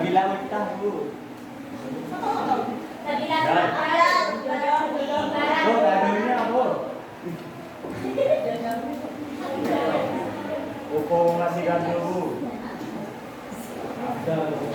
bilang kita Bu. Radonya Bu. Upo ngasih gado Bu. Ada Bu.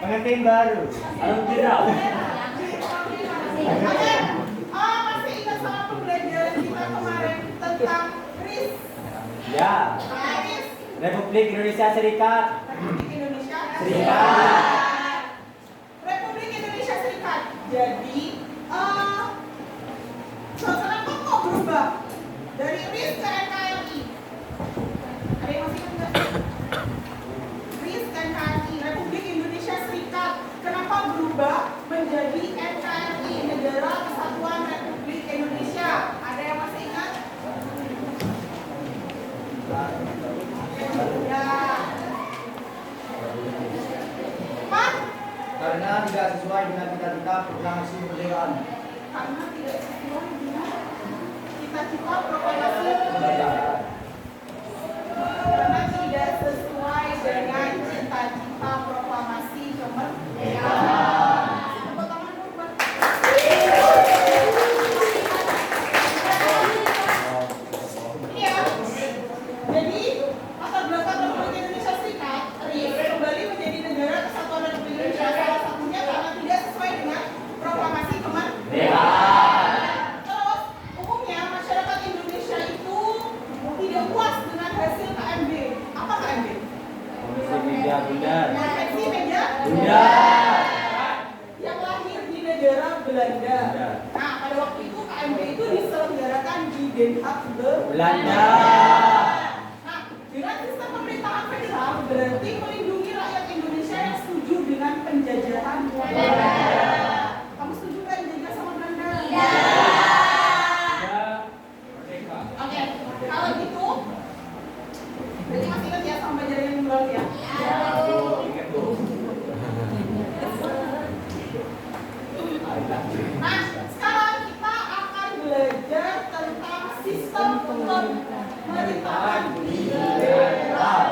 Pengantin baru. Alhamdulillah. Masih ingat sama pembelajaran kita kemarin tentang RIS? Ya. RIS. Republik Indonesia Serikat. Republik Indonesia Serikat. Republik Indonesia Serikat. Jadi, suasana kok berubah dari RIS ke NKRI? Ada yang masih ingat nggak? menjadi NKRI, Negara Kesatuan Republik Indonesia. Ada yang masih ingat? Ya. Empat. Karena tidak sesuai dengan cita-cita proklamasi kemerdekaan. Karena tidak sesuai dengan cita-cita proklamasi kemerdekaan. Karena tidak sesuai dengan cita-cita proklamasi kemerdekaan. Tepuk tangan dulu, Pak. Ini ya. Jadi, latar belakang Republik Indonesia Serikat kembali menjadi negara kesatuan Republik Indonesia, salah satunya karena tidak sesuai dengan proklamasi kemerdekaan. Terus, umumnya masyarakat Indonesia itu tidak puas dengan hasil KMB. Apa KMB? Komisi Media Bunda. Konvensi Media Bunda. yang lahir di negara Belanda. Bunda. Nah, pada waktu itu KMB itu diselenggarakan di Den Haag, Belanda. Nah, dengan sistem pemerintahan federal berarti melindungi rakyat Indonesia yang setuju dengan penjajahan Belanda. Kamu setuju kan dijajah sama Belanda? Iya. Oke, kalau gitu berarti masih ingat ya sama pelajaran yang lalu ya? Nah, sekarang kita akan belajar tentang sistem pemerintahan liberal.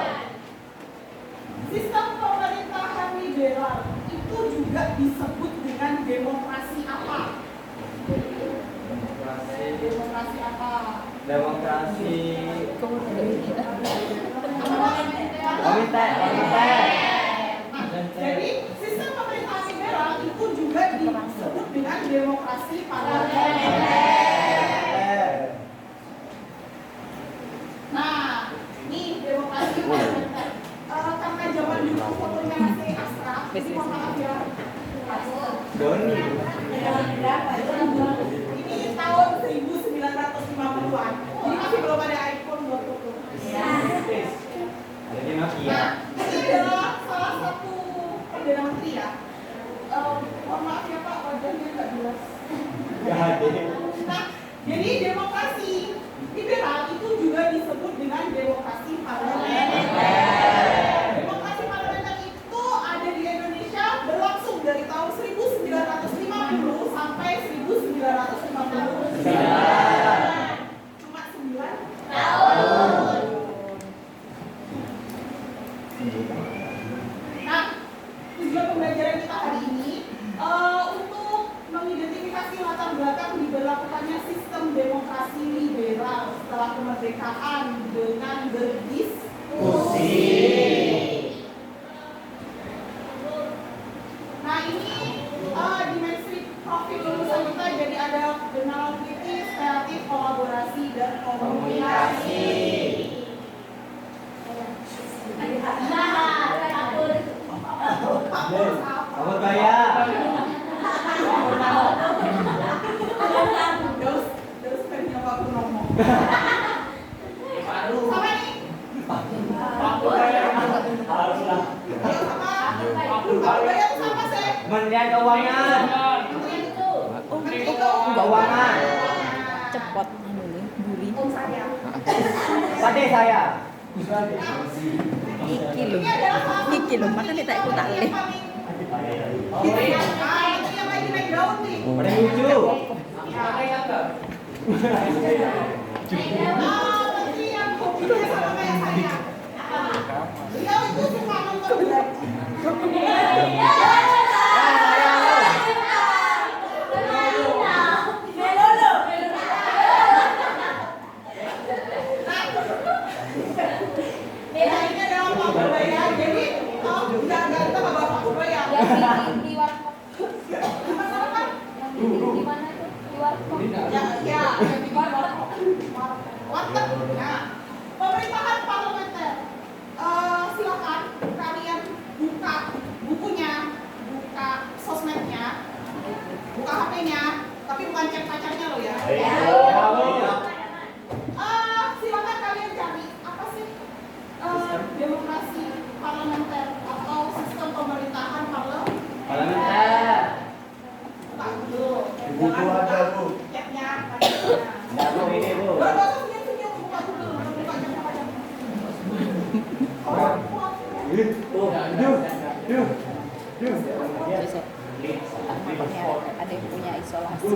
Sistem pemerintahan liberal itu juga disebut dengan demokrasi apa? Demokrasi apa? Demokrasi. Komite. Nah, jadi sistem pemerintahan liberal itu juga disebut dengan demokrasi parlementer. Nah, ini demokrasi parlementer. Karena zaman dulu fotonya masih abstrak, jadi mohon maaf ya. Doni. Ini tahun 1950-an, jadi masih belum ada iPhone buat foto. Ada di Nokia. Nah, ini adalah salah satu Perdana Menteri ya. Mohon maaf ya Pak, wajahnya nggak jelas. Gak ada. Nah, jadi demokrasi liberal itu juga disebut dengan demokrasi parlementer. Demokrasi parlementer itu ada di Indonesia berlangsung dari tahun 1950 sampai 1959. Cuma 9 tahun. Nah, tujuan pembelajaran kita hari ini untuk mengidentifikasi latar belakang diberlakukannya sistem demokrasi liberal setelah kemerdekaan dengan berdiskusi. Nah, ini dimensi profil lulusan kita, jadi ada kenal kritis, kreatif, kolaborasi, dan komunikasi. Kamu gaya. Terus pengen Pak Purnomo. Sama nih. Haruslah. Ayo sama. Apa ya sama sih? Kementerian Keuangan. Menteri Keuangan. Cepot dulu buri Om saya. Pade saya. iki lho Ini adalah salah satu iki lho makanya tak ikut menteri alih yang paling menteri yang lagi naik daun nih. Pada lucu. Menteri yang hobinya sama kayak saya. Beliau itu suka nonton berarti. Ini adalah Pak Purbaya. Jadi nggak ganteng sama Bapak Purbaya. Di warkop. Apa? Di mana itu? Di warkop. Ya, di warteg. Warteg. Nah, pemerintahan parlementer. Silakan kalian buka bukunya, buka sosmednya, buka HP-nya, tapi bukan cek pacarnya loh ya. Silakan kalian cari apa sih demokrasi parlementer atau sistem pemerintahan Parlementer. Besok makanya ada yang punya isolasi.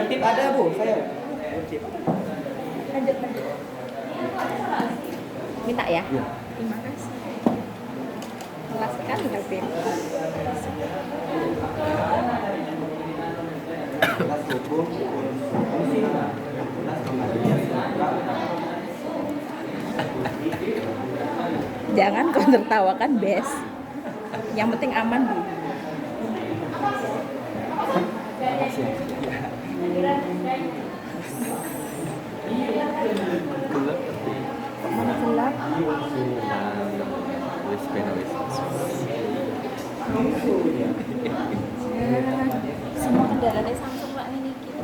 Tip ada bu, saya. Tip. Lanjut. Minta ya? Terima kasih. Kelas sekali Kelvin. Kelas hukum. Jangan kau tertawakan, Bes. Yang penting aman dulu. Mana gelap? Semua kendaraan Samsung lah ini gitu.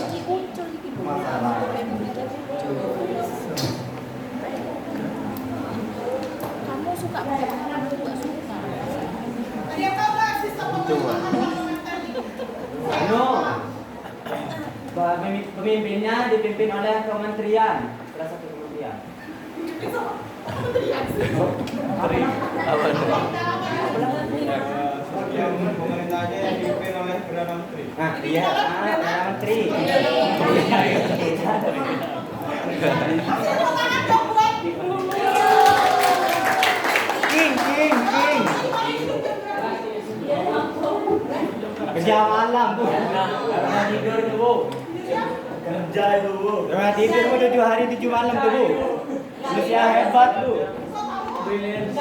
Iki kuncul iki. Kamu suka pakai pakaian juga suka. Ada yang tahu nggak sistem pemerintahan parlementer ini? Pemimpinnya dipimpin oleh kementerian, salah satu kementerian. Yang pemerintahnya yang dipimpin oleh Perdana Menteri. Nah, iya, Perdana Menteri. Tepuk tangan dong buat King. Kerja malam bu, karena tidur tuh bu. Kerja itu bu. Karena tidur bu 7 hari 7 malam tuh bu. Manusia hebat bu. Brilliant.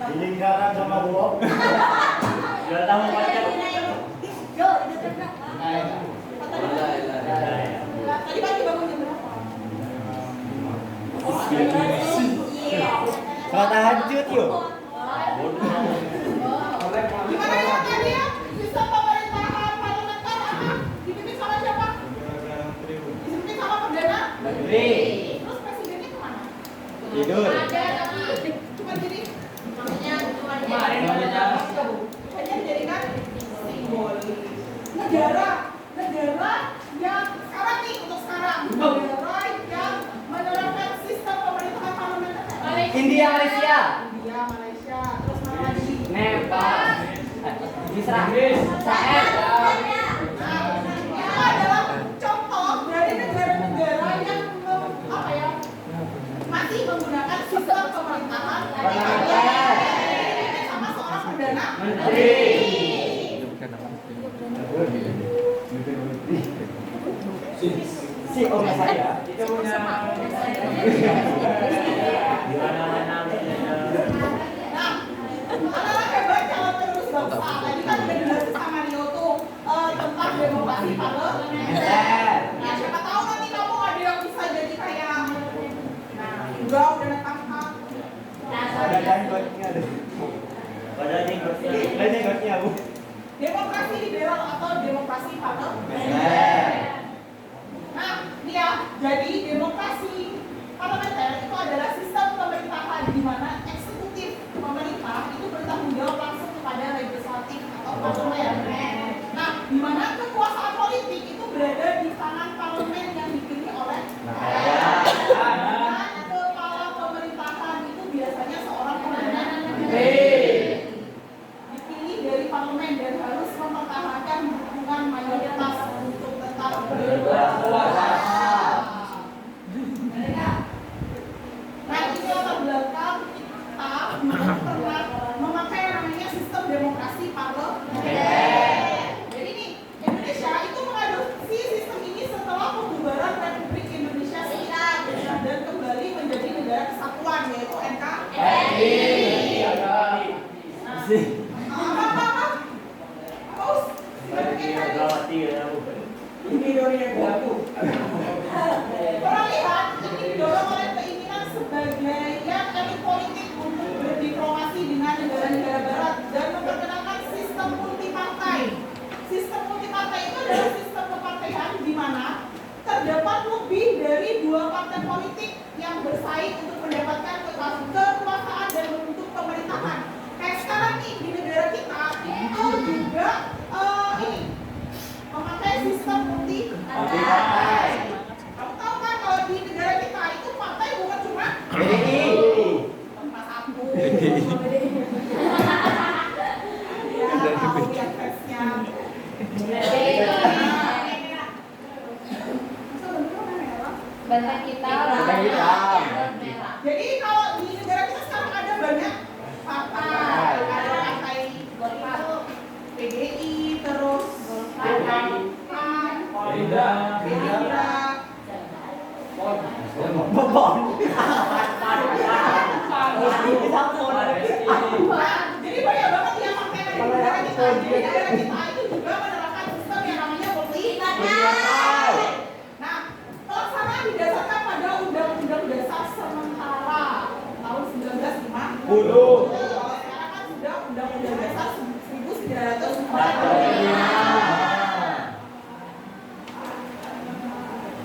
Di lingkaran sama bu. Sudah tahu macam. tadi pagi bangun jam berapa? Salat tahajud yuk. Gimana ya tadi ya? Sistem pemerintahan parlementer dipimpin sama siapa? Dipimpin sama perdana? Menteri. Terus presidennya kemana? Tidur. Cuma gini? Kemarin Hanya dijadikan simbol negara yang sekarang nih untuk sekarang negara yang menerapkan sistem pemerintahan parlementer. India, Malaysia. India, Malaysia, terus mana lagi? Nepal. Israel. Nah, itu adalah contoh dari negara-negara yang masih menggunakan sistem pemerintahan Parlementer. sama seorang perdana Menteri. Si om saya. Itu punya. Nah, adalah hebat calon penerus bangsa. Tadi kan udah dijelasin sama Rio tuh tentang demokrasi parlementer. Nah, siapa tahu nanti kamu ada yang bisa jadi kayak, nah, udah ketangkap. Ada jenggotnya deh. Ada jenggotnya bu. Demokrasi liberal atau demokrasi parlementer. Nah, ini ya, jadi demokrasi parlementer itu adalah sistem pemerintahan di mana eksekutif pemerintah itu bertanggung jawab langsung kepada legislatif atau parlemen. Nah, di mana kekuasaan politik itu berada di tangan parlemen yang dipilih oleh rakyat. Nah, kepala pemerintahan itu biasanya seorang perdana menteri. Dipilih dari parlemen dan harus mempertahankan dukungan mayoritas untuk tetap berkuasa. Nah, ini latar belakang kita pernah memakai yang namanya sistem demokrasi parlementer. Jadi nih, Indonesia itu mengadopsi sistem ini setelah pembubaran Republik Indonesia Serikat dan kembali menjadi negara kesatuan yaitu NKRI. Ini dorinya aku. Orang lihat ini didorong oleh keinginan sebagai elit politik untuk berdiplomasi dengan negara-negara barat dan memperkenalkan dua partai politik yang bersaing untuk mendapatkan kekuasaan dan membentuk pemerintahan. Kayak sekarang nih di negara kita itu juga ini memakai sistem multi partai. Kamu tahu kan kalau di negara kita itu partai bukan cuma tempat aku. Ya, tahu yang versinya. Banteng kita. Banteng hitam. Jadi kalau di negara kita sekarang ada banyak partai, ada partai PDI, terus PAN, Gerindra, jadi banyak banget ya partai di negara kita. Jadi negara kita itu juga menerapkan sistem yang namanya multi partai. Nah, pelaksanaan didasarkan pada Undang-Undang Dasar sementara tahun 1950. Kalau sekarang kan sudah Undang-Undang Dasar 1945.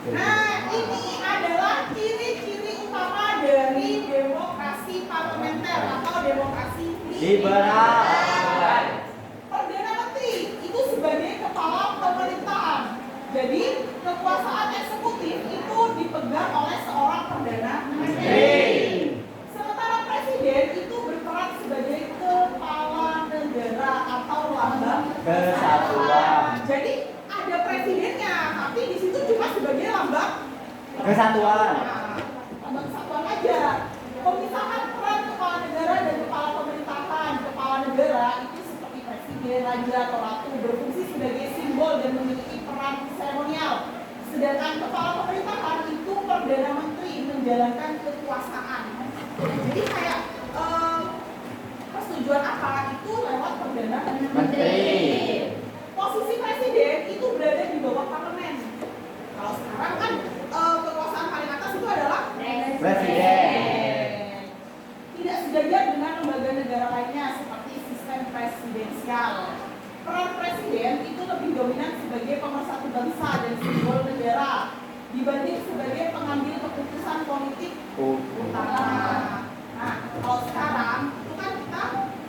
Nah, ini adalah ciri-ciri utama dari demokrasi parlementer atau demokrasi liberal. Perdana Menteri itu sebagai kepala pemerintahan. Jadi kekuasaan eksekutif itu dipegang oleh seorang perdana menteri. Sementara presiden itu berperan sebagai kepala negara atau lambang Kesatuan. Jadi ada presidennya, tapi di situ cuma sebagai lambang Kesatuan. lambang kesatuan aja. Pemisahan peran kepala negara dan kepala pemerintahan. Kepala negara itu seperti presiden, raja atau ratu berfungsi sebagai simbol dan memiliki peran seremonial. Sedangkan kepala pemerintahan itu perdana menteri menjalankan kekuasaan. Jadi kayak persetujuan apa itu lewat perdana menteri. Posisi presiden itu berada di bawah parlemen. Kalau sekarang kan kekuasaan paling atas itu adalah Presiden. Tidak sejajar dengan lembaga negara lainnya seperti sistem presidensial. Peran presiden itu lebih dominan sebagai pemersatu bangsa dan simbol negara dibanding sebagai pengambil keputusan politik utama. Nah, kalau sekarang itu kan kita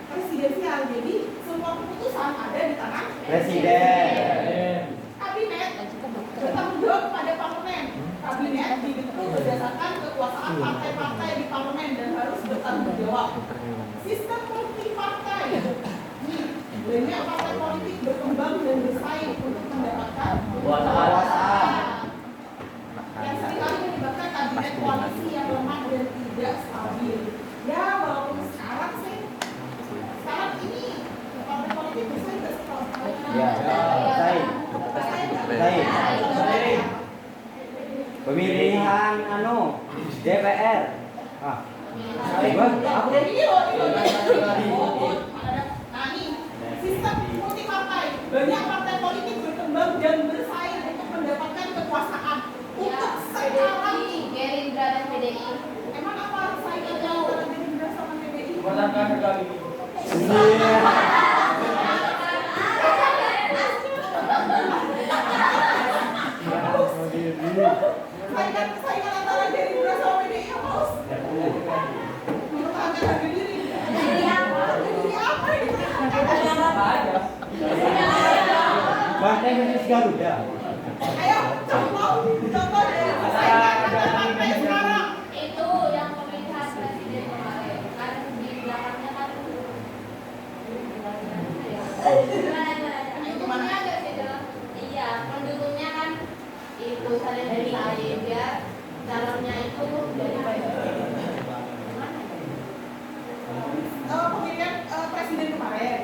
presidensial, jadi semua keputusan ada di tangan Presiden. Kabinet bertanggung jawab kepada parlemen. Kabinet dibentuk berdasarkan kekuasaan partai-partai di parlemen dan harus bertanggung jawab. Sistem multi partai. Nih, banyak partai politik berkembang dan bersaing untuk mendapatkan Kekuasaan. yang seringkali menyebabkan kabinet koalisi yang lemah dan tidak stabil. Ya, walaupun sekarang sih, sekarang ini partai politik bersaing tidak stabil. Ya, baik. Pemilihan DPR. Aku Jadi nah ini sistem multi partai. Banyak partai politik berkembang dan bersaing untuk mendapatkan kekuasaan. Untuk sekarang ini, Gerindra dan PDI. emang apa saingan antara Gerindra sama PDI? Saingan antara Gerindra sama PDI apa? Mempertahankan harga diri. Jadi apa yang dipertahankan? Partai Bisnis Garuda. Ayo, contoh dari saingan antara partai sekarang. Itu yang pemilihan presiden kemarin. Kan di belakangnya kan gimana agak sih dalam iya pendukungnya kan itu saling bersaing ya calonnya itu dari Pemilihan presiden kemarin,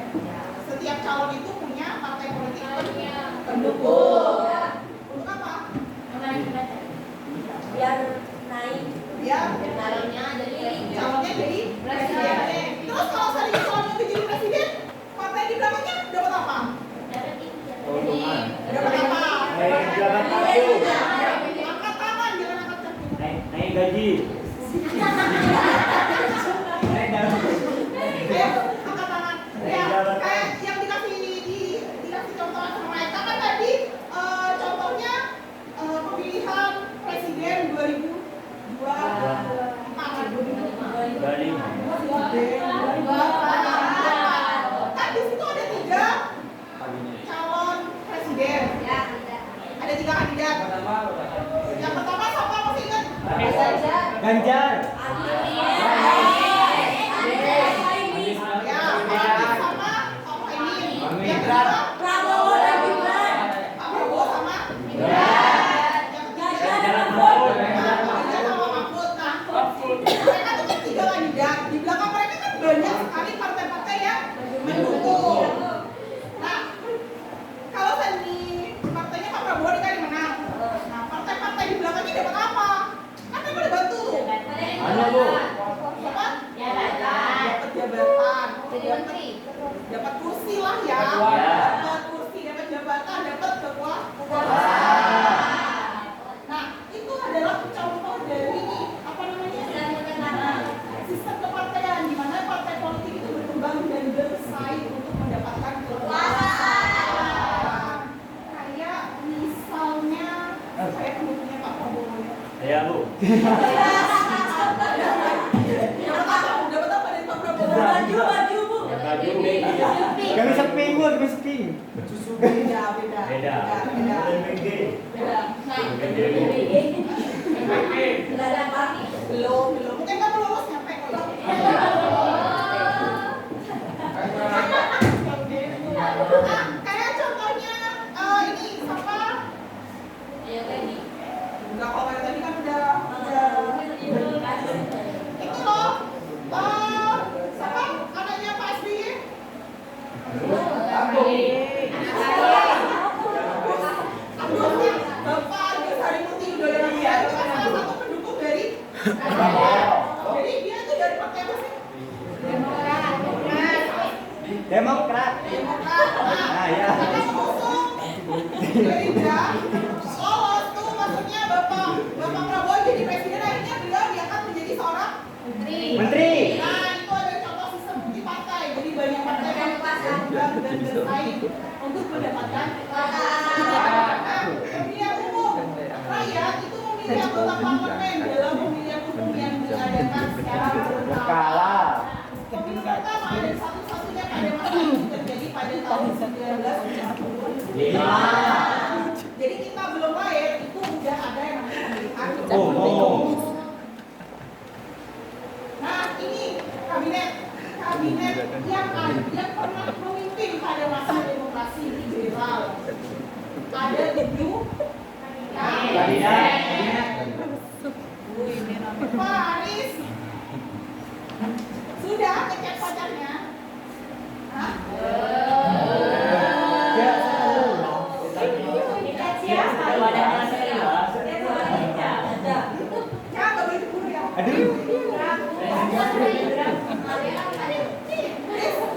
setiap calon itu punya partai politik pendukung. Untuk apa? biar naik Biar calonnya jadi calonnya jadi presiden. Terus kalau seandainya calonnya udah jadi presiden, partai di belakangnya dapat apa? Dapat apa? Jalan kaki. Angkat tangan, jangan angkat kaki. Naik gaji. Naik dalam. Ayo, angkat tangan. Ya, kayak yang dikasih contoh sama mereka kan tadi contohnya pemilihan presiden 2000 Ganjar. Ya, Anies sama ini. Yang Gibran. kedua, Prabowo dan Gibran. Pak Prabowo sama Gibran. yang ketiga Ganjar Mahfud. Ganjar sama Mahfud. Nah, mereka tuh kan 3 kandidat. Di belakang mereka kan banyak sekali partai-partai yang mendukung. Nah, kalau tadi partainya Pak Prabowo nih kan yang menang. Nah, partai-partai di belakangnya dapat apa? Kan mereka udah bantu. Mana, Bu? Apa? Jabatan. Dapat jabatan. Jadi menteri. Dapat kursi lah ya. Ya. Dapat kursi, dapat jabatan, dapat kekuasaan. Nah, itu adalah contoh dari apa namanya? Sistem kepartaian di mana partai politik itu berkembang dan bersaing untuk mendapatkan kekuasaan. Kayak misalnya kayak pendukungnya Pak Prabowo ya. Ya, Bu. Dapat apa dari Pak Prabowo? Baju Bu. Baju. Kami seping, Bu, kami seping. Beda, beda. Beda. Beda. MBG. Beda. Nah, Nggak ada party. belum. Mungkin kamu lulus nyampe kok. Nah, kayak contohnya ini siapa? Enggak, kalau kayak tadi kan udah itu loh. Siapa anaknya Pak SBY? Bapak Agus Harimurti Yudhoyono dia salah satu pendukung dari jadi dia tuh dari partai apa sih? Demokrat. Nah, ya. karena mengusung Gerindra lolos tuh maksudnya Bapak Prabowo jadi presiden, akhirnya beliau diangkat menjadi seorang Menteri. Nah, itu ada contoh sistem multi partai. Jadi banyak partai yang berjuang dan bersaing untuk mendapatkan pemilihan umum. Rakyat itu memilih anggota parlemen dalam pemilihan umum yang diadakan secara berkala. Pemilu pertama dan satu-satunya pada masa itu terjadi pada tahun 1995. Jadi kita belum lahir itu udah ada yang namanya pemilihan umum. Nah, ini kabinet yang pernah memimpin pada masa demokrasi liberal. Ada 7 kabinet. Pak Anies sudah ngecek pacarnya. Hah? Ya, Ya, nggak boleh diburu ya. aduh.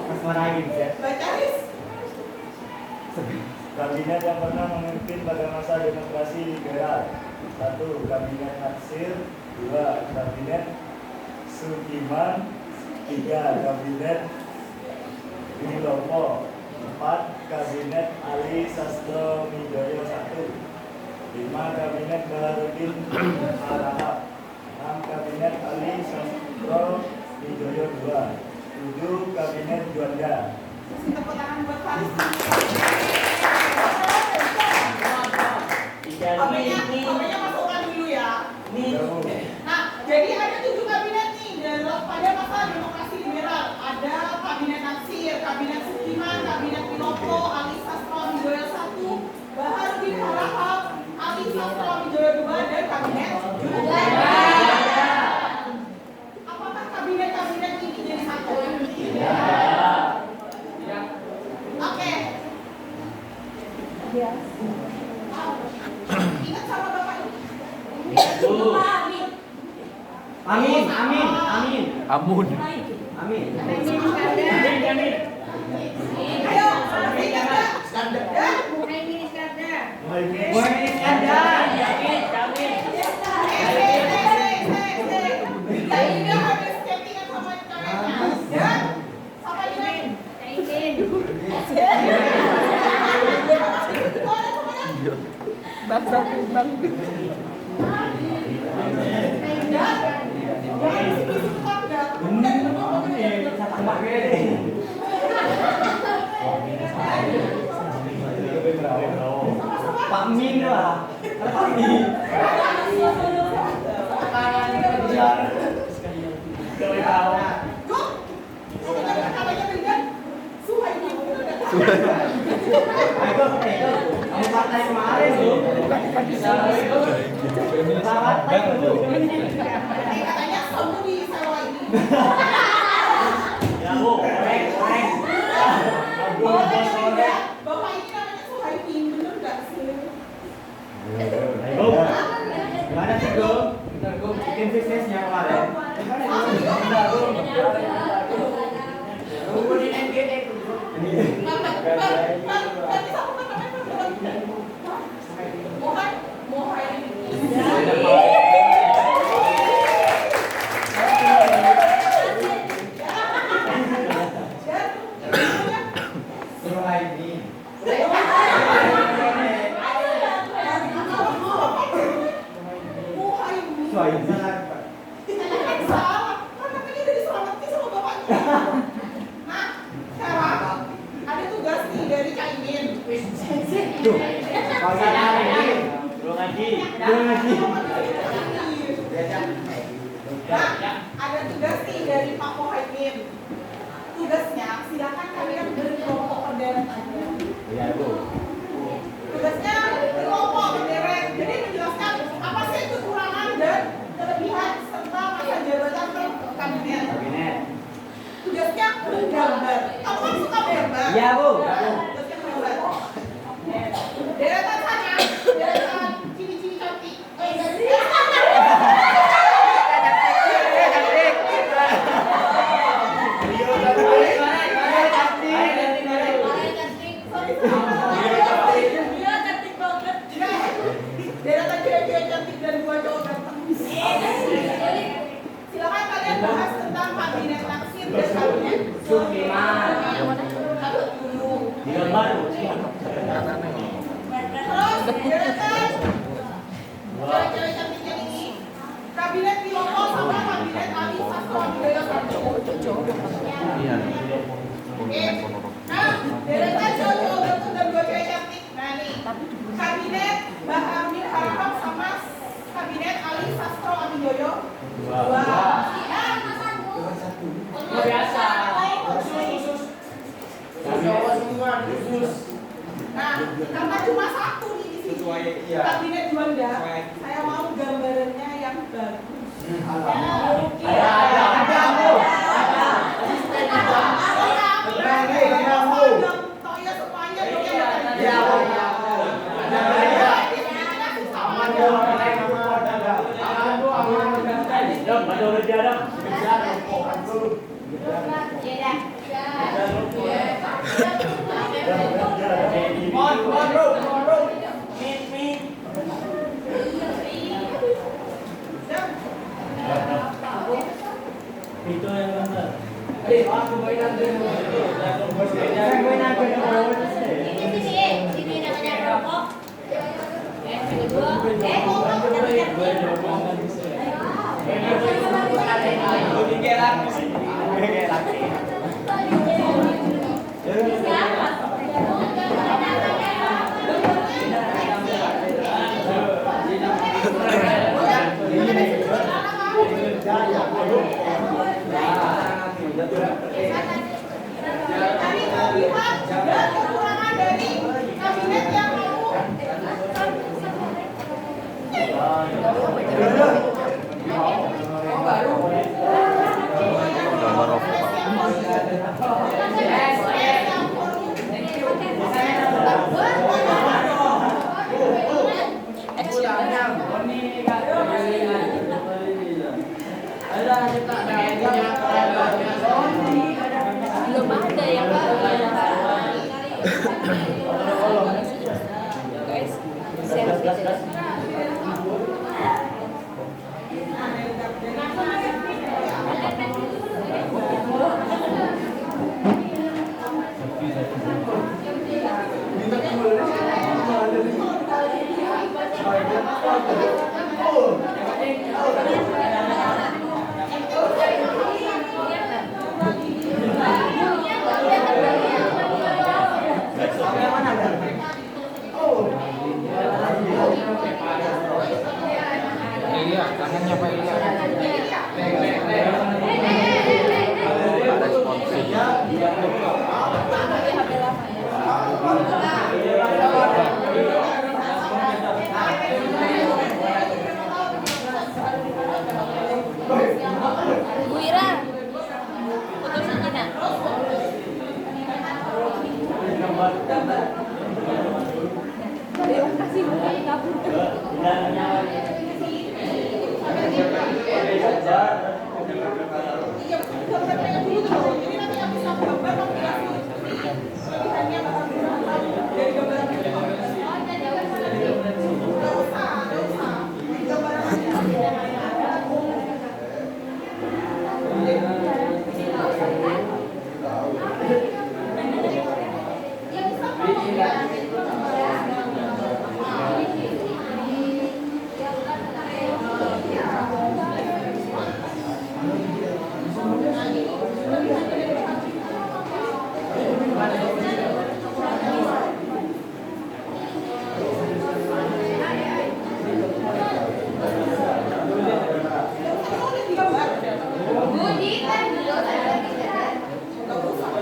Mas marahin ya. Baca Anies. Kabinet yang pernah memimpin pada masa demokrasi liberal. 1. Kabinet Natsir. 2. Kabinet Sukiman. 3. Kabinet Wilopo. 4. Kabinet Ali Sastro Midjoyo 1. 5. Kabinet Baharudin Harahap. 6. Kabinet Ali Sastro Midjoyo 2. 7. Kabinet Juanda. Kasih tepuk tangan buat Pak Anies. Apanya masukkan dulu ya. Nah, jadi ada 7 kabinet nih dalam pada masa demokrasi liberal. Ada kabinet Natsir, kabinet Sukiman, kabinet Wilopo, Ali Sastro Midjoyo 1, Baharudin Harahap, Ali Sastro Midjoyo 2, dan kabinet Juanda. Apakah kabinet-kabinet ini jadi satu? Oke. Ingat sama Bapak ini? Amin, amin, amin. Amun. Amin. Ayo, ingat nggak? Mohaimin Mohaimin Iskandar. Ini habis chattingan sama ceweknya. Ya? Sama ini. Bangsa Kumbang. Pak Min lah. Pak Min. Ya bu, korek. Oh, ya. Bapak ini namanya Suhaimi, bener nggak sih? Ayo bu. Gimana sih bu? Bentar, gue bikin bisnisnya kemarin. Bentar bu. Suhaimi. Suhaimi. Salah, kan namanya udah diselamatin sama bapaknya. Nah, sekarang ada tugas nih dari Kak Imin. Tuh, kalian ini. Belum lagi. Nah, ada tugas nih dari Pak Muhaimin. Tugasnya, silakan kalian berkelompok berderet aja. Iya bu. Tugasnya berkelompok berderet. Jadi menjelaskan apa sih kekurangan dan kelebihan serta masa jabatan per kabinet. Tugasnya menggambar. Kamu kan suka gambar? Iya, Bu. Tugasnya menggambar. Deretan sana, deretan ciri-ciri cantik. Deretan cewek-cewek cantik dan dua cowok ganteng. Silakan kalian bahas tentang kabinet naksir dan kabinet Sukiman. Di gambar. Terus deretan cewek-cewek cantiknya ini kabinet Wilopo sama kabinet Ali Sastro Widoyo Sastro. Oke. Nah, deretan cowok-cowok ganteng dan dua cewek cantik. Nah nih, kabinet Bahamir Harahap sama kabinet Ali Sastro Widoyo. Dua. Biasa. Nah, karena cuma satu nih di sini. Iya. Kabinet Juanda. Sesuai. Saya mau gambarannya yang bagus. Ada, Bu. Iya, Bu. Dong, ada udah ada. Itu yang benar. Aku mainan dulu. Ini namanya rokok. Yang kedua, Dari kelebihan dan kekurangan dari kabinet yang mau Belum ada yang guys, Iya, tangannya Pak Ilya. Nah, Bu Ira. Foto Sakina. Terima kasih bukan kabur. Iya, gambarnya dulu tuh. Jadi nanti habis aku gambar kamu kasih pilihannya bakal berapa dari gambar yang kita gambar. Nggak usah. Gambar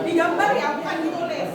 digambar ya, bukan ditulis.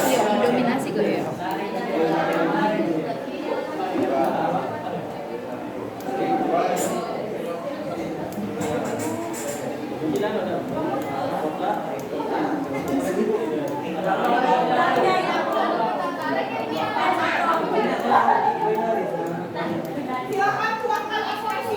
Iya, mendominasi kok ya. Silakan tuangkan ekspresi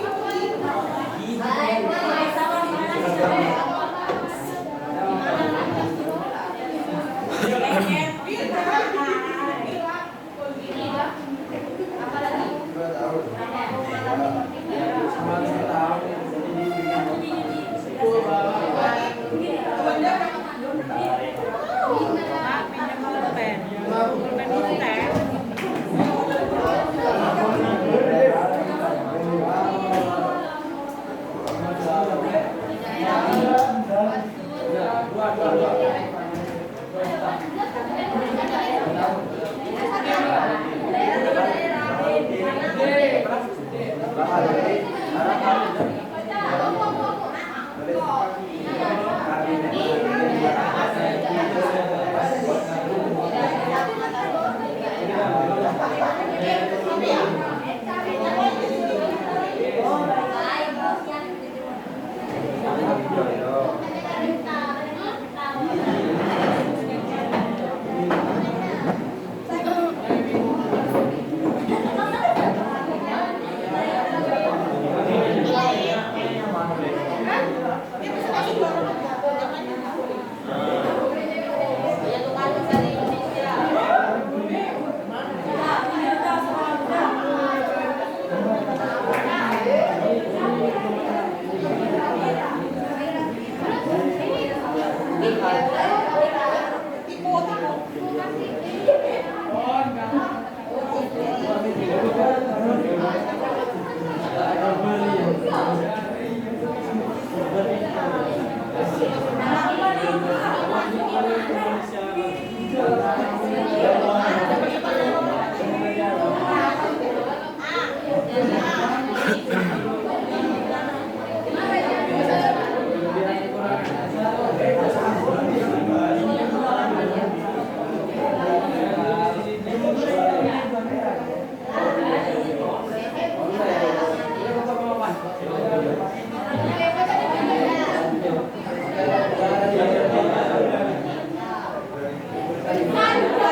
Kan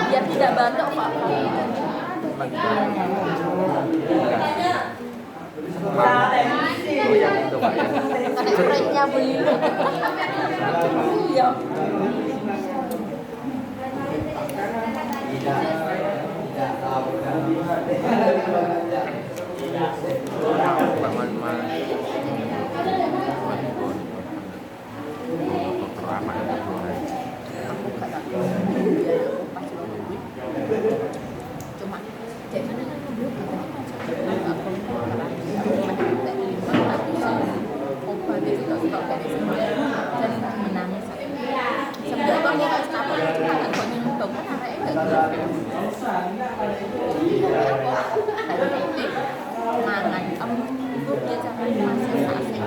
Biar tidak batuk Pak. Karena spraynya beli. Iya. Cuma cek mana kan belum obat itu tak beres dan menangis sebab bang dia kasih apa itu kan kok nyentuh kan arek mangan itu dia jangan masih asing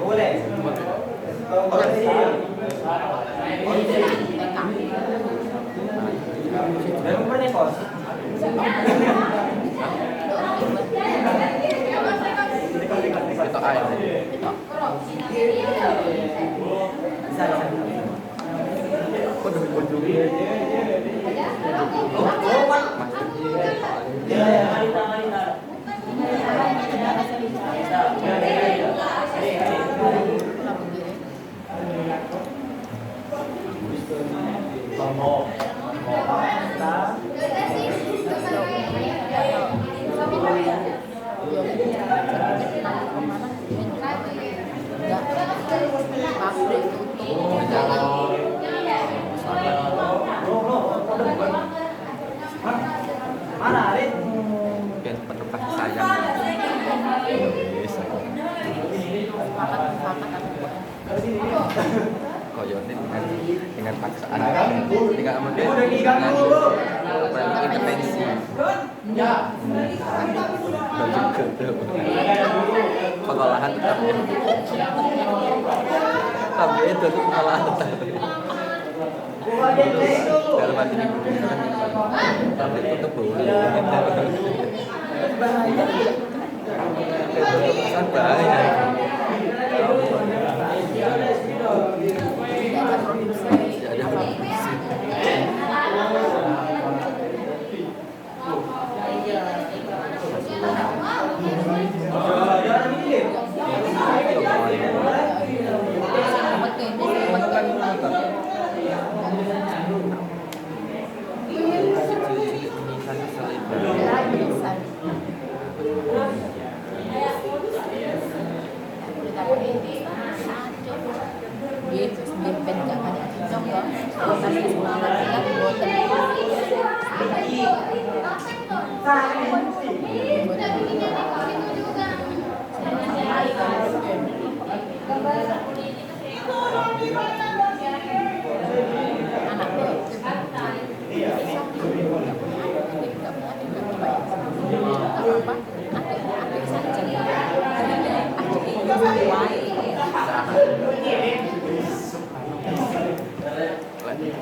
Boleh. Itu ayam. Kok udah kunjungi? koyotin dengan paksaan dengan kemudian dengan apa yang intervensi pengolahan tetap ya tapi itu pengolahan tetap dalam arti ini tapi itu boleh kan bahaya tidak ada produksi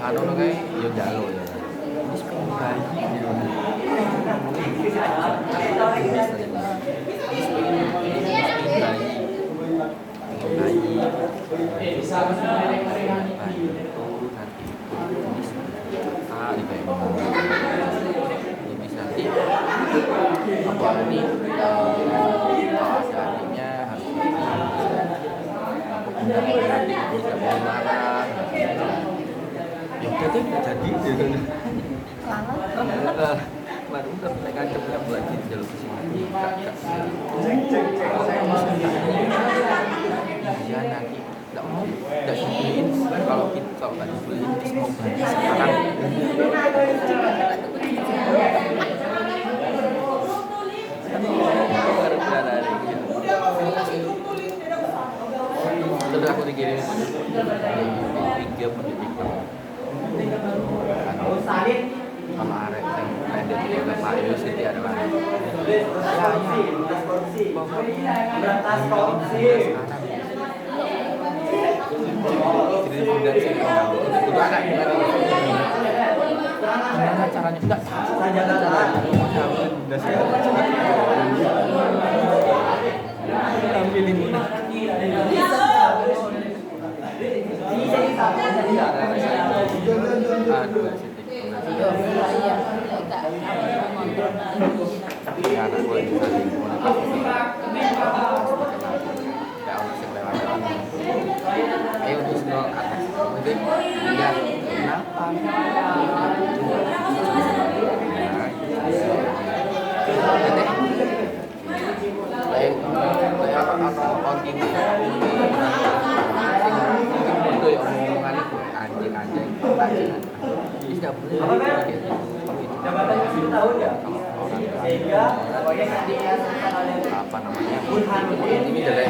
anu kayak yo jalo ya. Wis pengen jadi baru mereka coba belajar jalur kesini iya nanti tidak dibeliin kalau nggak dibeliin terus mau beli sekarang sudah aku dikirim video pendidikan sama arek yang pendek juga Pak Yus itu adalah gimana caranya enggak ambil limunan ayo terus dong atas mungkin ya kenapa kayak on ini itu ya omongan itu anjing tidak boleh apa namanya ini dari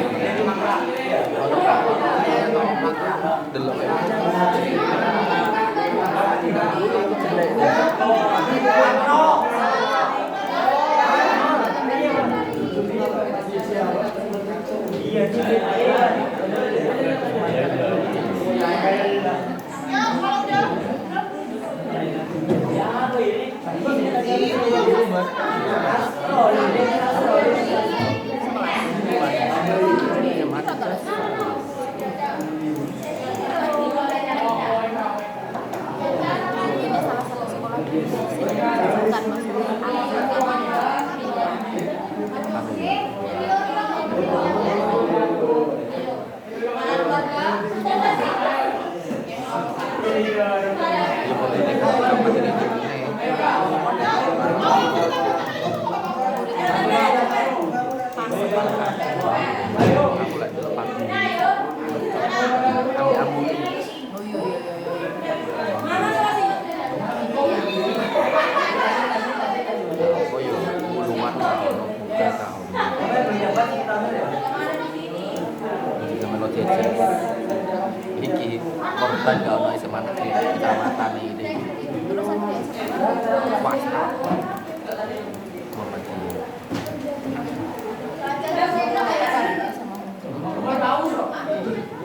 Kan gak ono SMA negeri kecamatan ini. Terus ada SMA Swasta.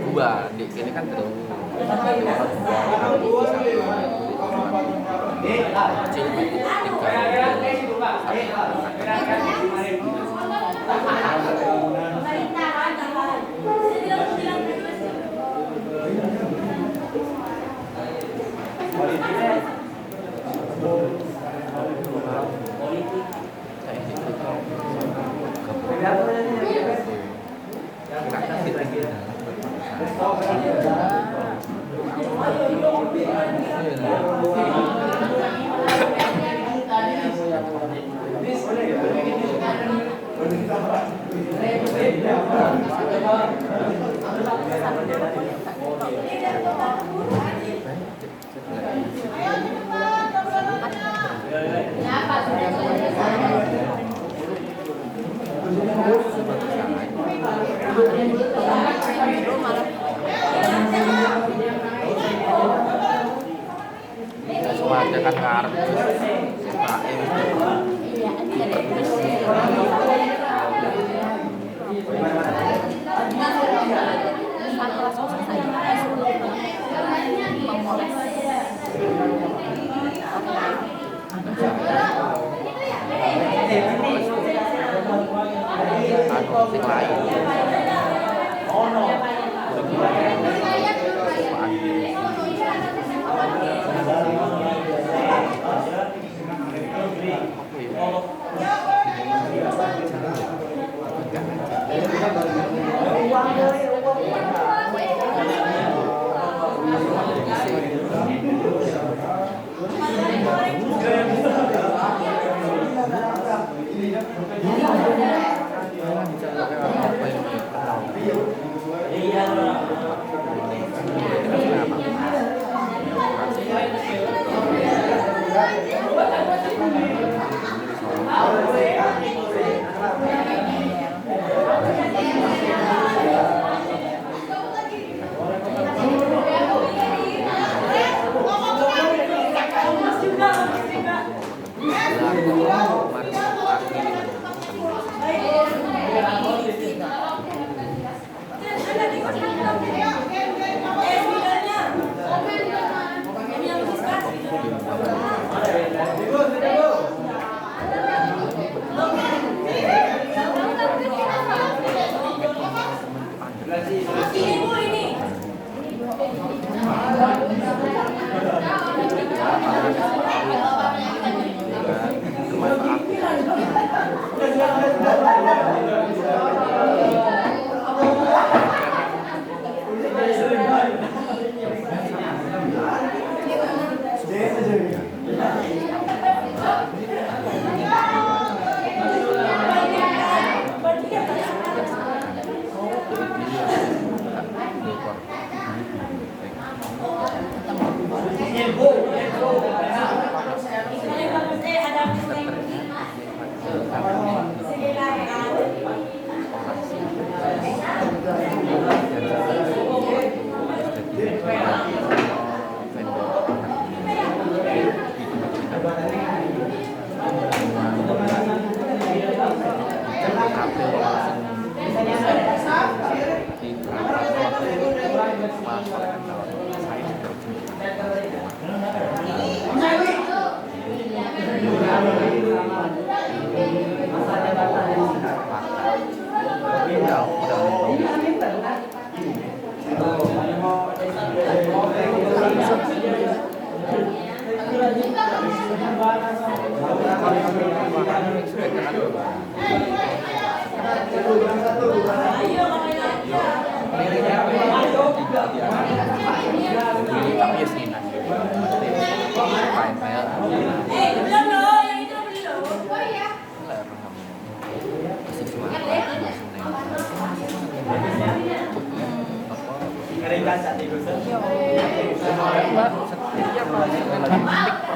Dua, di sini kan terus. Kecil ada kan ngarep sing lain.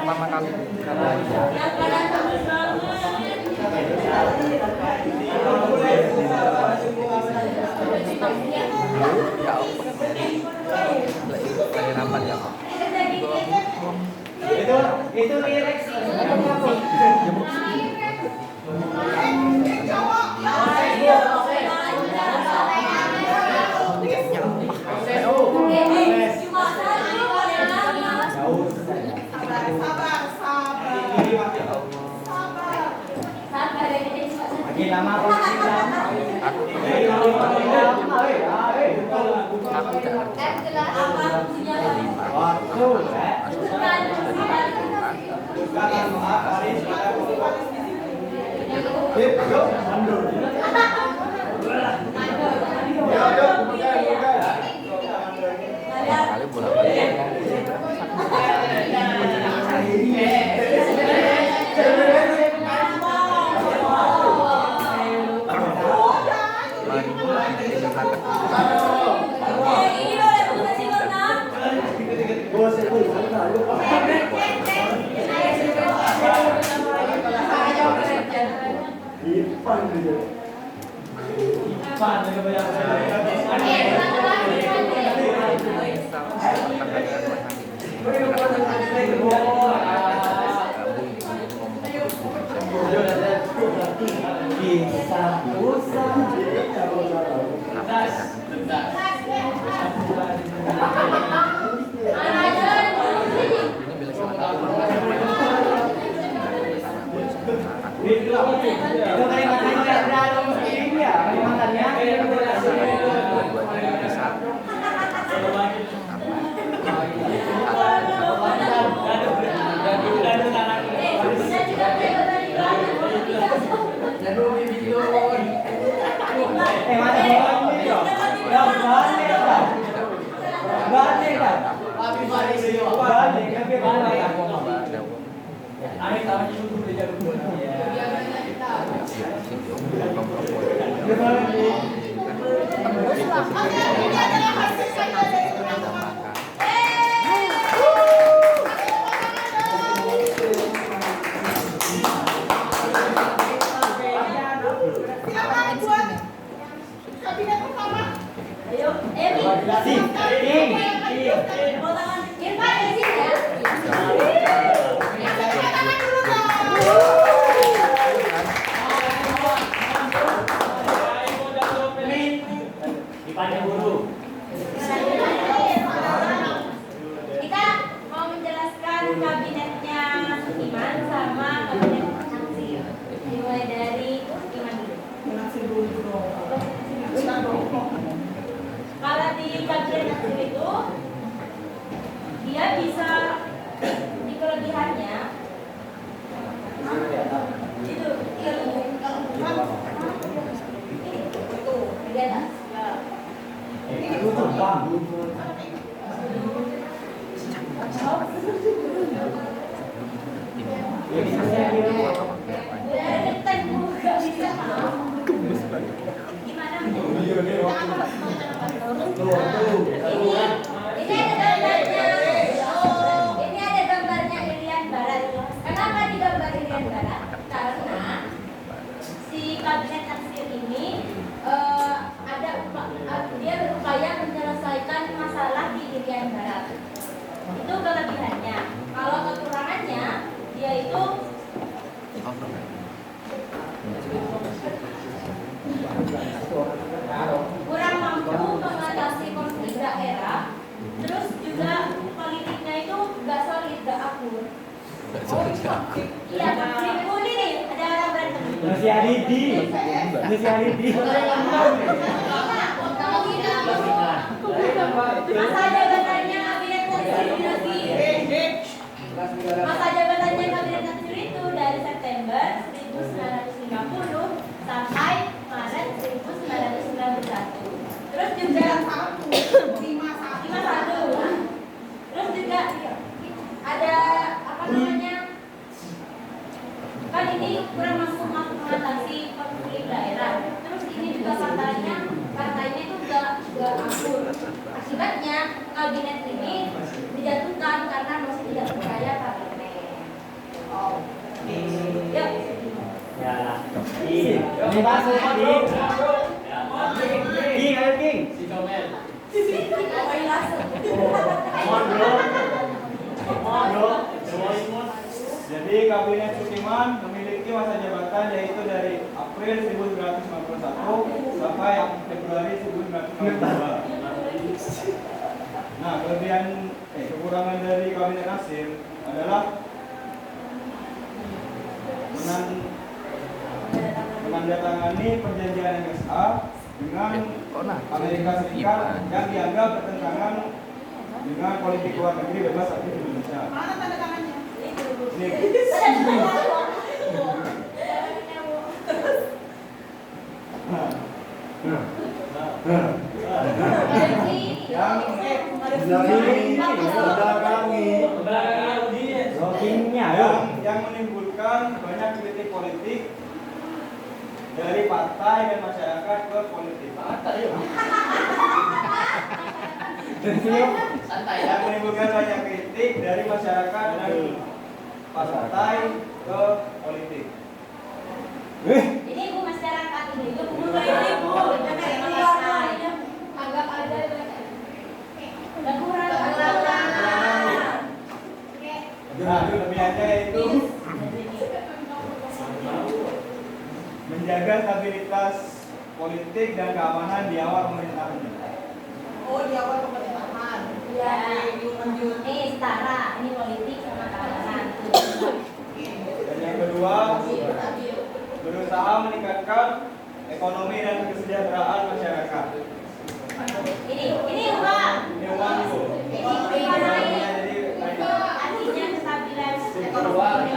pertama kali ya Jelas jelas. Apa punya? Waktu, Bukan. Silakan maaf, Aris. Yuk, mundur. Yuk, buka. Kali bolak-balik. Itu kalimatnya dalam ini ya, kalimatannya. Silakan buat kabinet pertama. Ayo, Emi. Irfan di sini ya. Tangan dulu dong. Dipanggil guru. Kita mau menjelaskan kabinetnya Iman sama kabinet Naksir. Dimulai dari Iman dulu. Kalau di kabinet Naksir itu dia bisa di kelebihannya itu di atas. Itu Bang. Udah detek gak bisa. Gimana? Ini ada gambarnya. Ini ada gambarnya Irian Barat. Kenapa digambar Irian Barat? Karena si kabinet Naksir ini dia berupaya menyelesaikan masalah di Irian Barat. Itu kelebihannya. Kalau kekurangannya, dia itu kurang mampu mengatasi konflik daerah. Terus juga politiknya itu nggak solid, nggak akur. Iya, konflik ini nih, ada orang berantem. Masih Alidi. Masa jabatannya kabinet Naksir itu dari September 1950 sampai Maret 1991. Terus juga 51. Terus juga ada apa namanya? Kan ini kurang mampu mengatasi konflik daerah. Terus ini juga partainya itu nggak akur. Akibatnya kabinet ini dijatuhkan karena masih tidak percaya kabinet. Yuk. Ya. Ini masuk King. Jadi Kabinet Sudirman memiliki masa jabatan yaitu dari April 1991 sampai Februari 1992. Nah, kekurangan dari Kabinet Naksir adalah menandatangani perjanjian MSA dengan kok nah? Amerika Serikat yang dianggap bertentangan dengan politik luar negeri bebas aktif Indonesia. Mana tanda tangannya? Ini yang menimbulkan banyak kritik politik dari partai dan masyarakat ke politik. Yang menimbulkan banyak kritik dari masyarakat dan partai ke politik. Ini Bu masyarakat ini itu mulai ibu anggap ada kekurangan. Nah, kelebihannya itu menjaga stabilitas politik dan keamanan di awal pemerintahannya. Oh, di awal pemerintahan. Ya, Lanjut. ini setara, ini politik sama keamanan. Dan yang kedua, berusaha meningkatkan ekonomi dan kesejahteraan masyarakat. Ini uang. Ini uang itu. Ini Jadi artinya kestabilan ekonomi.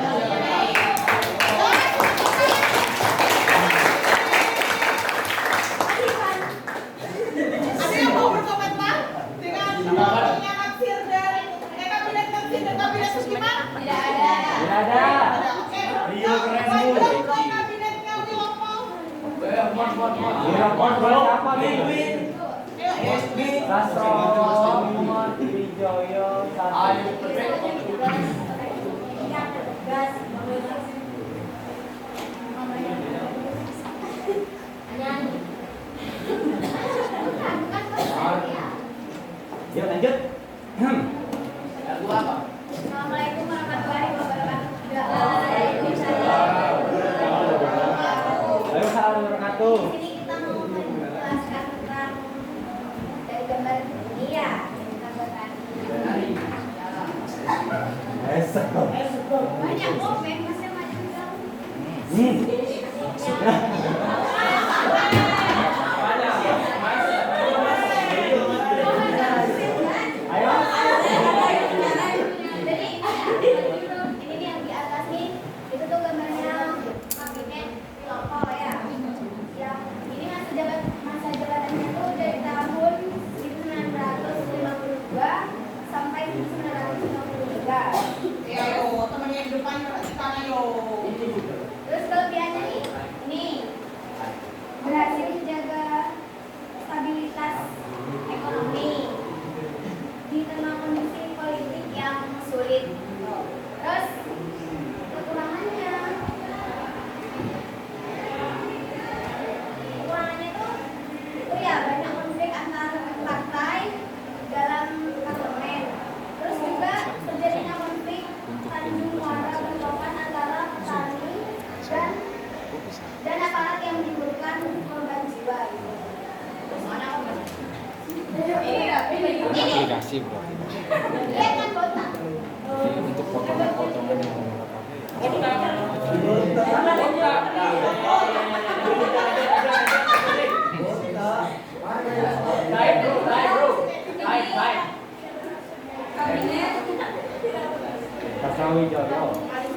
Ada yang mau berkomentar dengan namanya naksir dari kabinet naksir dan kabinet musiman? Tidak ada. Tidak ada. Oke. Rio keren, Bu. Lanjut ke kabinetnya Wilopo. Wilopo siapa nih? Ayo. Sastro Muhammad Wijoyo Sastro. Gas. Yuk lanjut. Assalamualaikum warahmatullahi wabarakatuh. Waalaikumsalam. Waalaikumsalam wabarakatuh. Di sini kita mau menjelaskan tentang dari gambar ini ya, tentang petani. Banyak kok, masih macam-macam. Ayo. Jadi ini yang di atas nih, itu tuh gambarnya kabinet Wilopo ya. Yang ini masa jabatannya tuh dari tahun 1952 sampai 1953. Ayo, temannya di depan perhatikan ayo. Terus kelebihannya nih, ini berhasil menjaga stabilitas ekonomi di tengah kondisi politik yang sulit. Terus kekurangannya itu ya banyak konflik antar partai dalam parlemen. Terus juga terjadinya konflik tanjung muara bentrokan antara petani dan aparat yang menimbulkan korban jiwa. Terus mana korban? Ini Aplikasi bro. lihat kan botak. Jadi untuk potongan-potongan yang Kabinet Sastro Wijoyo. Ali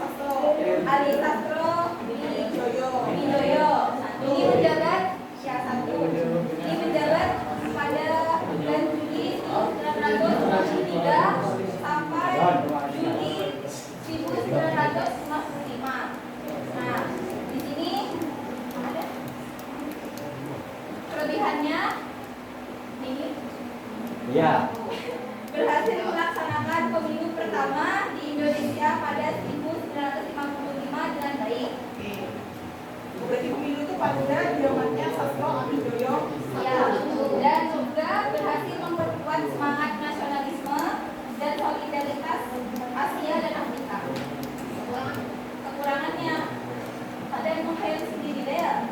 Sastro Wijoyo. Ini menjabat satu. Ini menjabat pada bulan Juli 1993 sampai Juli 1955. Nah, di sini ada kelebihannya. Ini Iya. berhasil melaksanakan pemilu pertama di Indonesia pada 1955 dengan baik. Berarti pemilu itu pada zamannya Sastro Wijoyo. Ya, dan juga berhasil memperkuat semangat nasionalisme dan solidaritas Asia dan Afrika. Kekurangannya ada yang menghayal sendiri deh ya.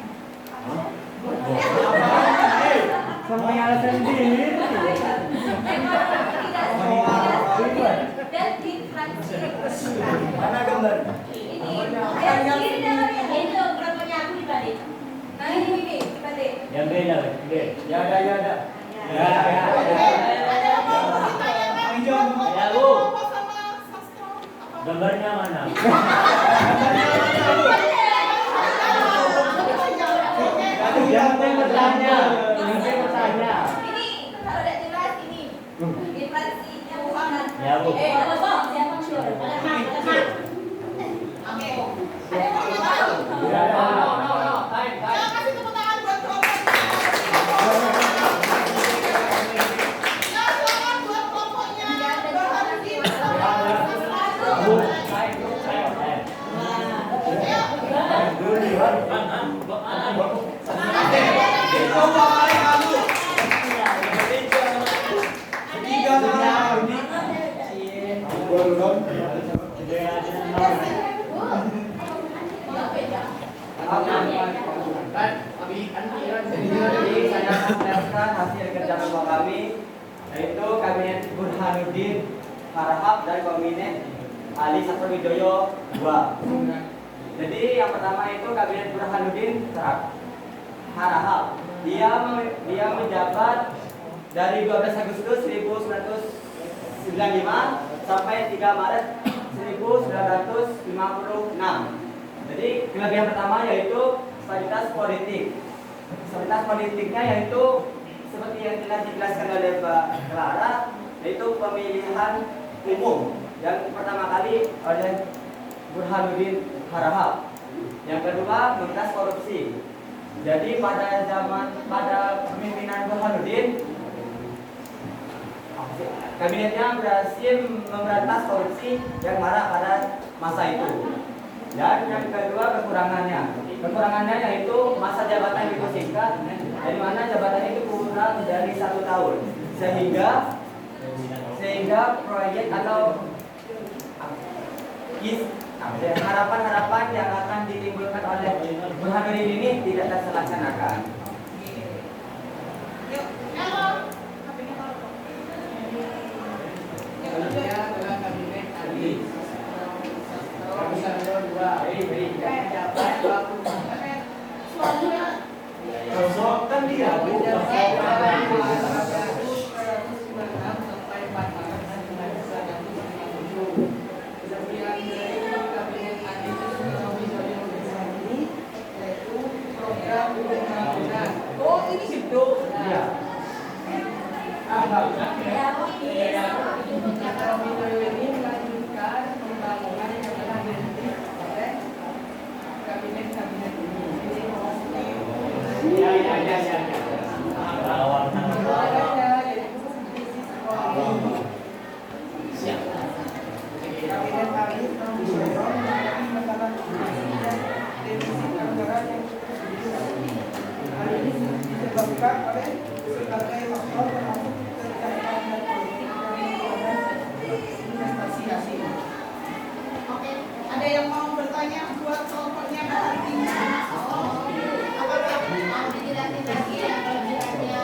Sampai alasan sendiri. Dan inflasi. Mana gambar? Ini. Ini loh, berapanya aku pribadi. Nah ini pribadi. Yang B. Ya ada, ya ada. Ya, ya, Oke, ya. ada yang mau ditanyakan buat kelompok Ya, Bu. kelompok sama sastro? Apa? Gambarnya mana? Yang penting bertanya. Yang penting bertanya. Ini kalau ada jelas ini. Inflasinya bukan. Ya, Bu. Bapak, siapa dulu? Oke. Ada yang mau tahu? Ya, ya. Ya, kasih tepuk tangan buat kelompok. Ya, silakan buat kelompoknya. Burhanuddin sama Sastro. Bu. Jadi saya akan menjelaskan hasil kerja kelompok kami, yaitu Kabinet Burhanuddin Harahap dan Kabinet Ali Sastrowijoyo 2. Jadi yang pertama itu Kabinet Burhanuddin Harahap. Dia menjabat dari 12 Agustus 1995 sampai 3 Maret 1956. Jadi kelebihan pertama yaitu stabilitas politik. Stabilitas politiknya yaitu seperti yang telah dijelaskan oleh Mbak Clara, yaitu pemilihan umum yang pertama kali oleh Burhanuddin Harahap. Yang kedua, memberantas korupsi. Jadi pada kepemimpinan Burhanuddin, kabinetnya berhasil memberantas korupsi yang marak pada masa itu. Dan yang kedua, kekurangannya yaitu masa jabatan dipersingkat, dari mana jabatan itu kurang dari 1 tahun, sehingga proyek atau harapan-harapan yang akan ditimbulkan oleh Burhanuddin ini tidak terlaksanakan. Yuk, halo. Selanjutnya adalah kabinet Ali Sastro 2. Penjabat Selanjutnya Kan dia, Bu. sampai 450. Kemudian dari kabinet Ali Sastro ini yaitu program pembangunan. Oh, ini gitu. Iya. Ekonomi ini melanjutkan pembangunan yang telah dirintis oleh kabinet-kabinet ini. Ya, ya, ya, ya. Bawang. Olahraga yaitu bisnis ekonomi. Kabinet kami mendorong masalah defisit anggaran yang hal ini disebabkan oleh berbagai faktor termasuk keterkaitan dan politik dan investasi asing. Oke, ada yang mau bertanya buat kelompoknya Burhanuddin? Apakah mau dijelasin lagi kelebihannya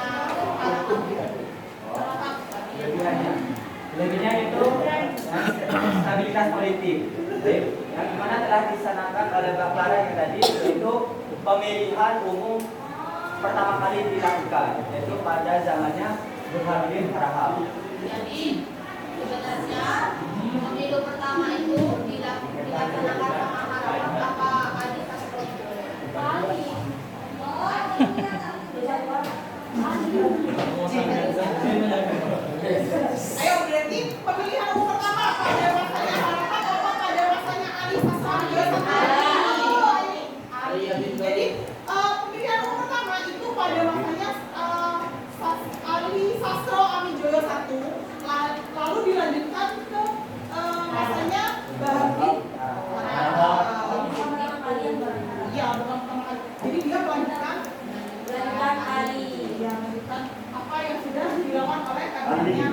Harahap? Lebihnya itu stabilitas politik, yang dimana telah disanakan oleh Mbak Clara yang tadi, yaitu pemilihan umum pertama kali dilakukan, yaitu pada zamannya Burhanuddin Harahap. Jadi sebenarnya pemilu pertama itu dilaksanakan sama Harahap apa Adi Sastro? Ali. Ayo, berarti pemilihan umum pertama pada masanya Harahap apa pada masanya Ali Sastro? Jadi pemilihan umum pertama itu pada masanya Ali Sastro Amijoyo 1, lalu dilanjutkan ke masanya Burhanuddin Harahap. Iya, bukan pertama kali. Jadi dia melanjutkan apa yang sudah dilakukan oleh kabinetnya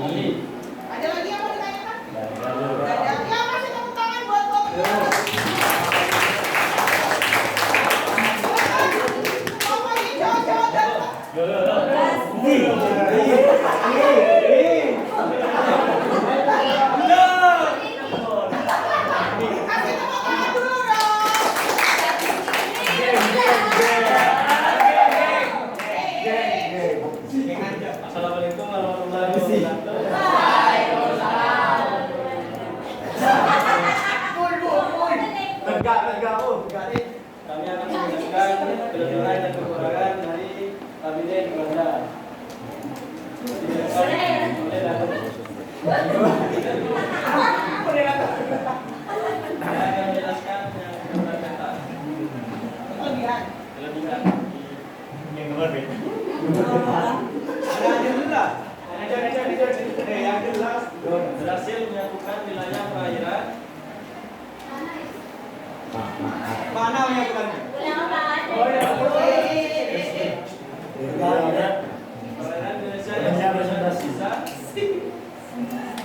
Ali. Ada lagi yang mau ditanyakan? Nggak ada. Ya, kasih tepuk tangan buat kelompok. Kelompok hijau, jawab dan kasih tepuk tangan dulu dong. Assalamualaikum warahmatullahi wabarakatuh. Tegak, kami akan menjelaskan kelebihan dan kekurangan dari kabinet Juanda. Boleh datang. Saya akan menjelaskan yang kekurangan. Kelebihan. Kelebihan yang nomor B. Ada dulu lah. Yang jelas berhasil menyatukan wilayah perairan. Mana menyatukannya? Perairan Indonesia yang bersisa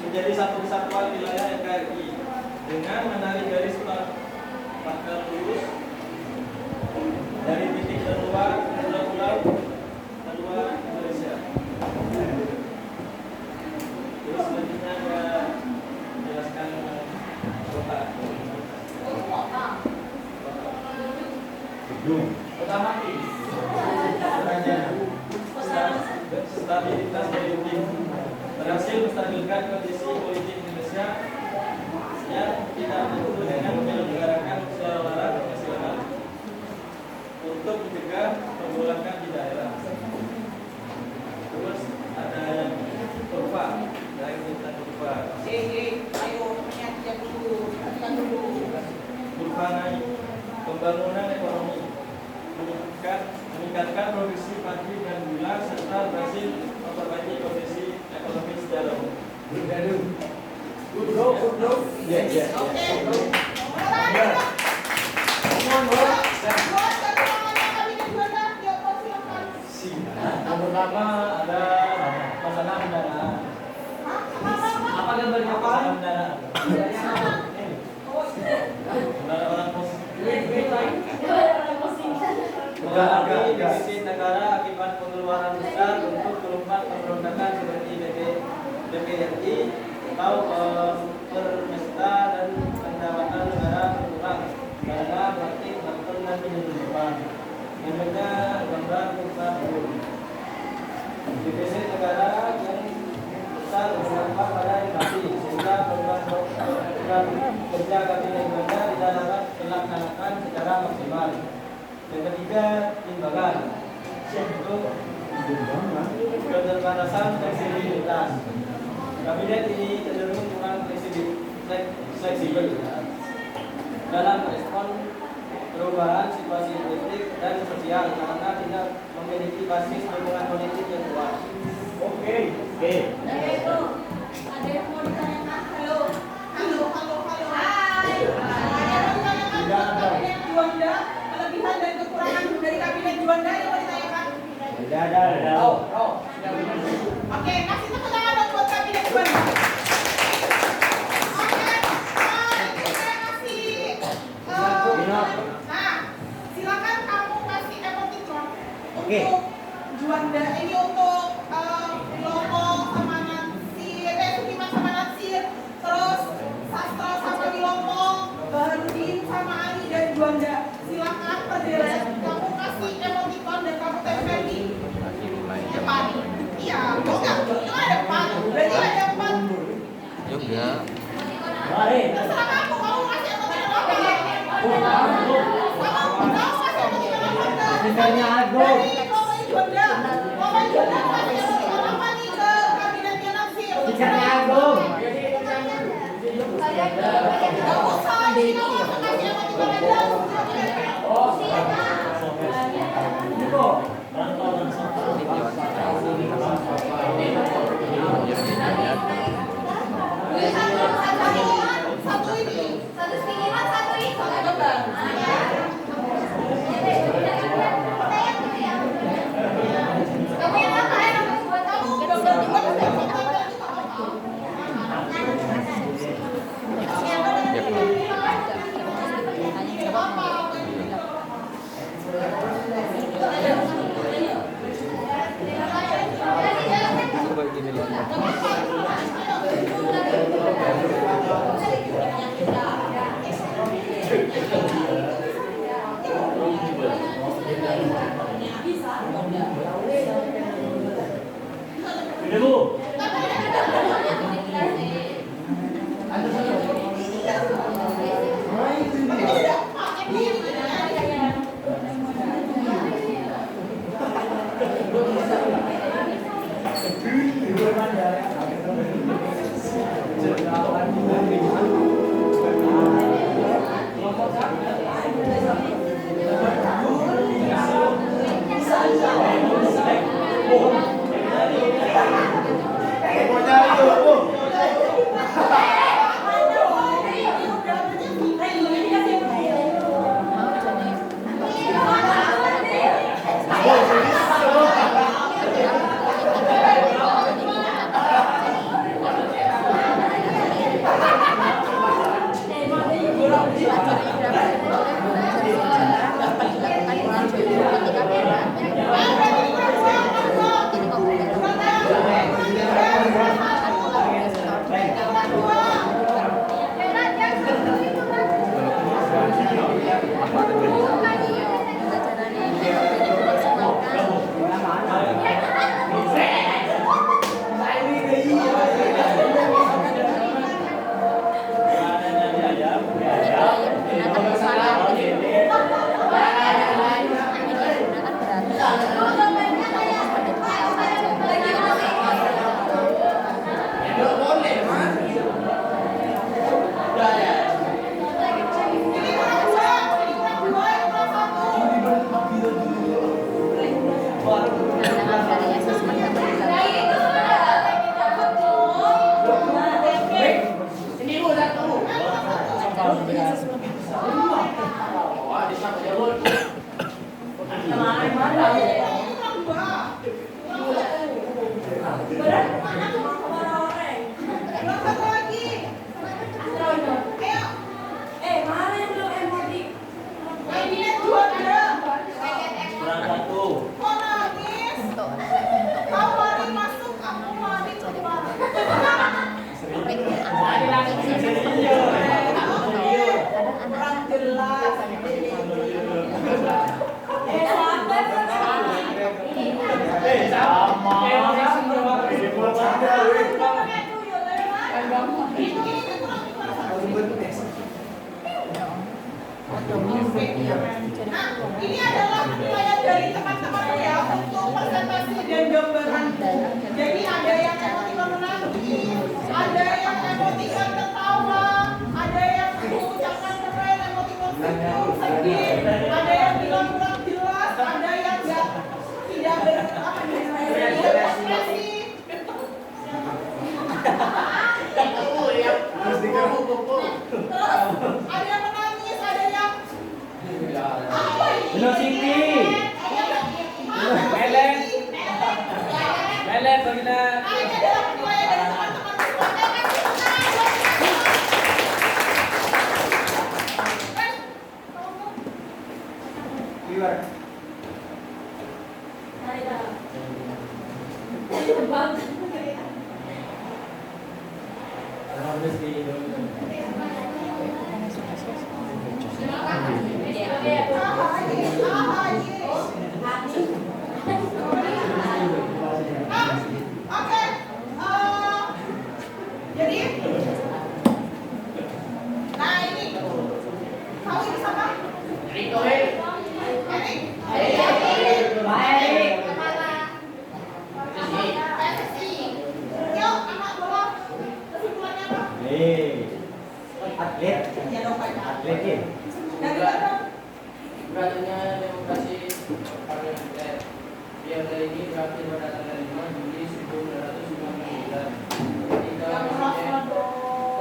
menjadi satu kesatuan wilayah NKRI dengan menarik garis pangkal lurus dari titik terluar pulau-pulau kedua Indonesia. Terus selanjutnya saya jelaskan kota. Otomatis stabilitas politik berhasil menstabilkan kondisi politik Indonesia yang tidak mampu dengan menyelenggarakan musyawarah nasional untuk mencegah pergolakan di daerah. Terus ada yang berupa dari kita berupa Ayo, niat dulu. Hatikan dulu. berupa pembangunan ekonomi, meningkatkan produksi padi dan gula serta berhasil memperbaiki kondisi ekonomi secara umum. Yang pertama ada masalah pendanaan. Apa gambarnya masalah pendanaan? Pendanaan orang mengalami defisit negara akibat pengeluaran besar untuk kelompok pemberontakan seperti DPRI atau Permesta dan pendapatan negara berkurang karena praktik bantuan dan penyelundupan. Namanya gambar bukan defisit negara yang besar berdampak pada inflasi sehingga program kerja kabinet Juanda tidak dapat dilaksanakan secara maksimal. Yang ketiga, timbangan untuk keterbatasan fleksibilitas. Kabinet ini cenderung kurang fleksibel dalam respon perubahan situasi politik dan sosial karena tidak memiliki basis dukungan politik yang kuat. Oke. Ada yang mau ditanyakan? Halo. Hai. Kabinet Juanda, kelebihan dan kekurangan dari kabinet Juanda yang mau ditanyakan? Ada. Oke, kasih tepuk tangan dong buat kabinet Juanda. Silakan kamu kasih emoticon untuk Juanda ini untuk Wilopo sama Natsir, Sukiman sama Natsir, terus Sastro sama Wilopo, Baharudin sama Ali dan Juanda. Silakan perdelet, kamu kasih emoticon dan kamu tempel di depan. Iya, enggak, itu ada depan. Berarti ada depan. Juga. Terserah kamu kasih emoticon apa? Kamu kasih emoticon apa? Misalnya aku. Dari Juanda kasih emoticon apa nih ke kabinetnya Natsir? Misalnya aku. Gak usah, ini kamu langsung kasih emoticon aja. Satu ini. Satu pengiriman, satu itu. Coba. Ini adalah penilaian dari teman-teman ya untuk presentasi dan gambaran. Jadi ada yang emotikon menangis, ada yang emotikon tertawa, ada yang mengucapkan keren, emotikon senyum, sedih, ada yang bilang kurang jelas, ada yang tidak berekspresi. Terus ada yang menangis, ada yang apa ini? Benar Siti. Melen. Melen Bagina. Ini adalah penilaian dari teman-teman Oke, jadi, nah ini, tahu ini siapa? Erik. PSSI. Yuk, anak bola. Kesimpulannya apa? Atlet. Ya dong, Pak. Atlet ya. Dari mana? Beratnya demokrasi parlementer. Biarlah ini berakhir pada tanggal 5 Juli 1999 ketika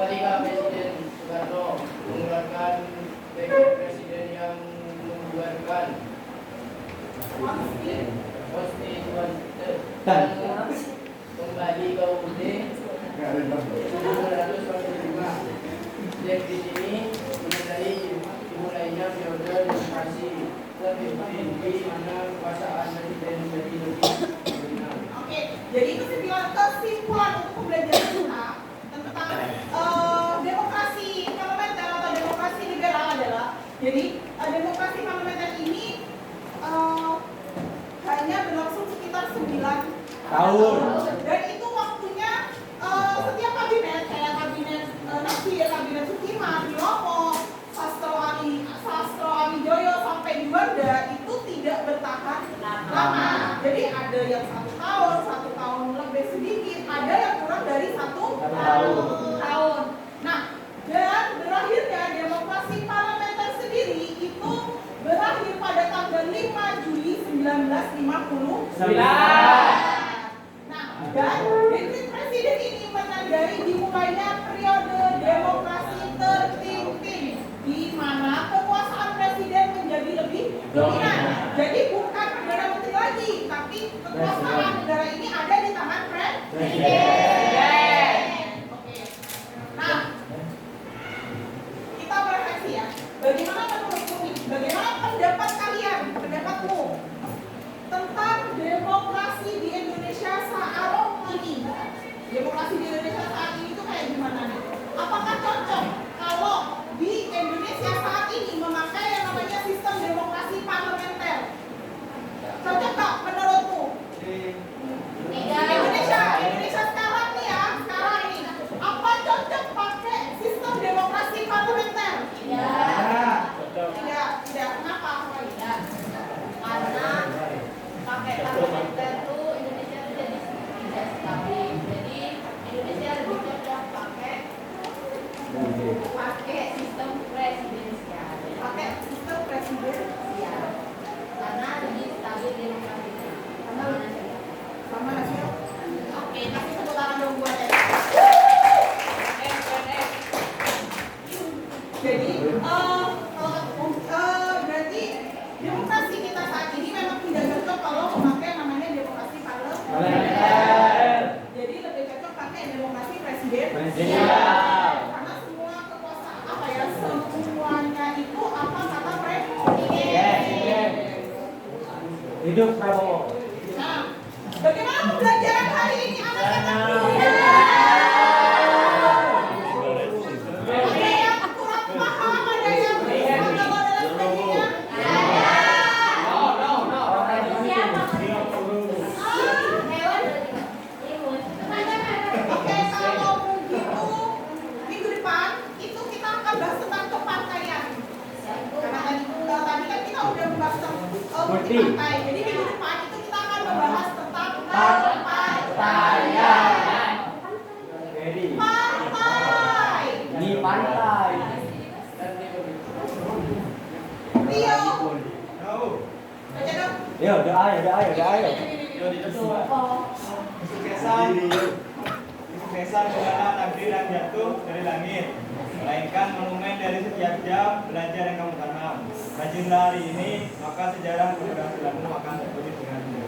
Presiden Soekarno mengeluarkan dekret presiden yang membubarkan konstituante dan kembali ke UUD 1945. Dekret ini menandai dimulainya periode demokrasi terpimpin di mana kekuasaan presiden menjadi lebih dominan. Oke, jadi kesimpulan untuk pembelajaran kita tentang demokrasi parlementer atau demokrasi liberal adalah, jadi demokrasi parlementer ini hanya berlangsung sekitar 9 Tahun. dan itu Presiden Kabinet Sukiman, Bilomo, Sastro Amijoyo sampai Juanda itu tidak bertahan lama. Jadi ada yang 1 tahun lebih sedikit, ada yang kurang dari 1 tahun. Nah, dan berakhirnya demokrasi parlementer sendiri itu berakhir pada tanggal 5 Juli 1959. Nah, dan dekret presiden ini menandai dimulainya periode demokrasi terpimpin, di mana kekuasaan presiden menjadi lebih dominan. Jadi bukan perdana menteri lagi, tapi kekuasaan negara ini ada di tangan presiden. Oke. Nah, kita berefleksi ya. Bagaimana menurutmu nih? Bagaimana pendapat kalian, pendapatmu tentang demokrasi di Indonesia saat ini? Demokrasi di Indonesia saat ini itu kayak gimana nih? Apakah cocok kalau di Indonesia saat ini memakai yang namanya sistem demokrasi parlementer? Cocok nggak menurutmu? Indonesia sekarang nih ya, sekarang ini apa cocok pakai sistem demokrasi parlementer? Tidak. Kenapa? Tidak. Karena pakai parlementer tuh Indonesia tuh jadi tidak stabil. Jadi Indonesia lebih cocok pakai sistem presidensial. Pakai sistem presidensial. Karena lebih stabil demokrasinya. Sama hasil. Oke, kasih tepuk tangan dong buat ya. Jadi, berarti demokrasi kita saat ini memang tidak cocok kalau memakai namanya demokrasi parlementer. Jadi lebih cocok pakai demokrasi presidensial. Karena semua kekuasaan semuanya itu apa kata presiden. Hidup Prabowo. Nah, bagaimana pembelajaran hari ini anak-anak? Ada yang kurang paham, ada yang atau dan sebagainya. Oke, kalau begitu minggu depan itu kita akan bahas tentang kepartaian. Karena tadi kan kita udah membahas tentang partai. Jadi minggu depan itu kita akan membahas tentang kepartaian. Partai. Di pantai. Rio. Baca dong. Yo, doa ya. Kesuksesan bukanlah takdir yang jatuh dari langit, melainkan monumen dari setiap jam belajar yang kamu tanam. Rajinlah hari ini, maka sejarah keberhasilanmu akan terwujud denganmu.